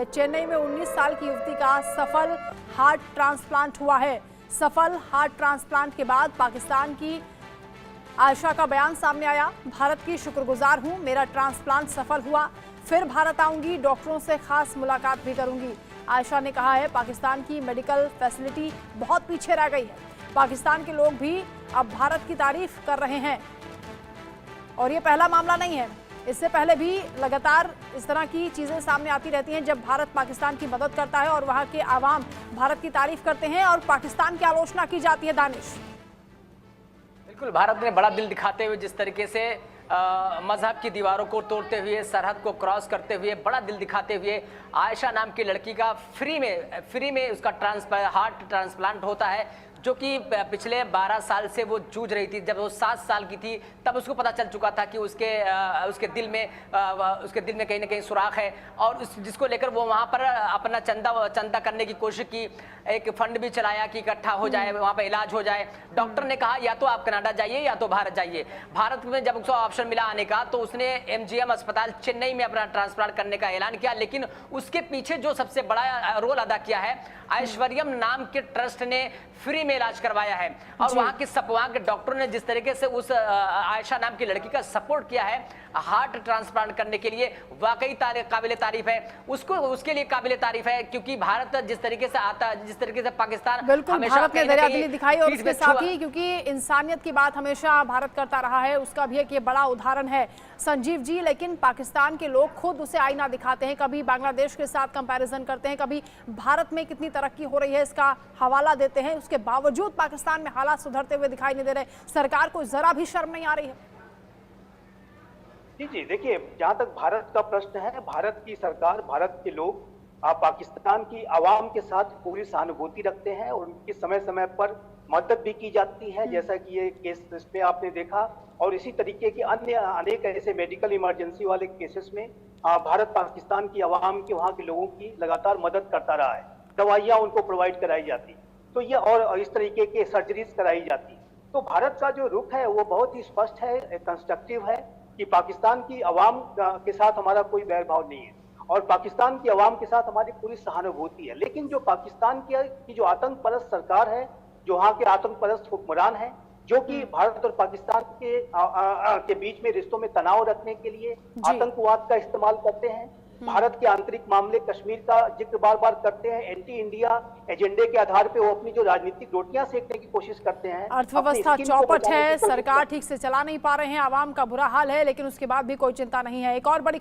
चेन्नई में 19 साल की युवती का सफल हार्ट ट्रांसप्लांट हुआ है। सफल हार्ट ट्रांसप्लांट के बाद पाकिस्तान की आयशा का बयान सामने आया। भारत की शुक्रगुजार हूं, मेरा ट्रांसप्लांट सफल हुआ, फिर भारत आऊंगी, डॉक्टरों से खास मुलाकात भी करूंगी। आयशा ने कहा है पाकिस्तान की मेडिकल फैसिलिटी बहुत पीछे रह गई है। पाकिस्तान के लोग भी अब भारत की तारीफ कर रहे हैं और ये पहला मामला नहीं है। इससे पहले भी लगातार इस तरह की चीजें सामने आती रहती हैं जब भारत पाकिस्तान की मदद करता है और वहां के आवाम भारत की तारीफ करते हैं और पाकिस्तान की आलोचना की जाती है। दानिश, बिल्कुल, भारत ने बड़ा दिल दिखाते हुए जिस तरीके से मजहब की दीवारों को तोड़ते हुए, सरहद को क्रॉस करते हुए, बड़ा दिल दिखाते हुए आयशा नाम की लड़की का फ्री में उसका हार्ट ट्रांसप्लांट होता है, जो कि पिछले 12 साल से वो जूझ रही थी। जब वो 7 साल की थी तब उसको पता चल चुका था कि उसके दिल में कहीं ना कहीं सुराख है और जिसको लेकर वो वहाँ पर अपना चंदा करने की कोशिश की। एक फंड भी चलाया कि इकट्ठा हो जाए, वहाँ पर इलाज हो जाए। डॉक्टर ने कहा या तो आप कनाडा जाइए या तो भारत जाइए। भारत में जब उसको ऑप्शन मिला आने का तो उसने MGM अस्पताल चेन्नई में अपना ट्रांसप्लांट करने का ऐलान किया, लेकिन उसके पीछे जो सबसे बड़ा रोल अदा किया है ऐश्वर्यम नाम के ट्रस्ट ने फ्री में इलाज करवाया है। और वहां के डॉक्टरों ने जिस तरीके से उस आयशा नाम की लड़की का सपोर्ट किया है हार्ट ट्रांसप्लांट करने के लिए, वाकई काबिले तारीफ है। उसके लिए काबिले तारीफ है क्योंकि भारत जिस तरीके से आता है, जिस तरीके से पाकिस्तान बिल्कुल भारत ने दरियादिली दिखाई और उसके साथ ही क्योंकि इंसानियत की बात हमेशा भारत करता रहा है, उसका भी एक ये बड़ा उदाहरण है संजीव जी। लेकिन पाकिस्तान के लोग खुद उसे आईना दिखाते हैं, कभी बांग्लादेश के साथ कंपैरिजन करते हैं, कभी भारत में कितनी तरक्की हो रही है इसका हवाला देते हैं। उसके बावजूद पाकिस्तान में हालात सुधरते हुए दिखाई नहीं दे रहे। सरकार को जरा भी शर्म नहीं आ रही है? जी, देखिए, जहां तक भारत का प्रश्न है, भारत की सरकार, भारत के लोग पाकिस्तान की आवाम के साथ पूरी सहानुभूति रखते हैं और उनकी समय समय पर मदद भी की जाती है, जैसा कि ये केस इसमें आपने देखा। और इसी तरीके के अन्य अनेक ऐसे मेडिकल इमरजेंसी वाले केसेस में भारत पाकिस्तान की आवाम की, वहाँ के लोगों की लगातार मदद करता रहा है। दवाइयाँ उनको प्रोवाइड कराई जाती, तो ये और इस तरीके के सर्जरीज कराई जाती। तो भारत का जो रुख है वो बहुत ही स्पष्ट है, कंस्ट्रक्टिव है कि पाकिस्तान की आवाम के साथ हमारा कोई बैरभाव नहीं है और पाकिस्तान की आवाम के साथ हमारी पूरी सहानुभूति है। लेकिन जो पाकिस्तान की जो आतंकपरस्त सरकार है, जो वहाँ के आतंकपरस्त हुक्मरान है, जो कि भारत और पाकिस्तान के बीच में रिश्तों में तनाव रखने के लिए आतंकवाद का इस्तेमाल करते हैं, भारत के आंतरिक मामले कश्मीर का जिक्र बार बार करते हैं, एंटी इंडिया एजेंडे के आधार पे वो अपनी जो राजनीतिक रोटियां सेकने की कोशिश करते हैं। अर्थव्यवस्था चौपट है, सरकार ठीक से चला नहीं पा रहे हैं, आवाम का बुरा हाल है, लेकिन उसके बाद भी कोई चिंता नहीं है। एक और बड़ी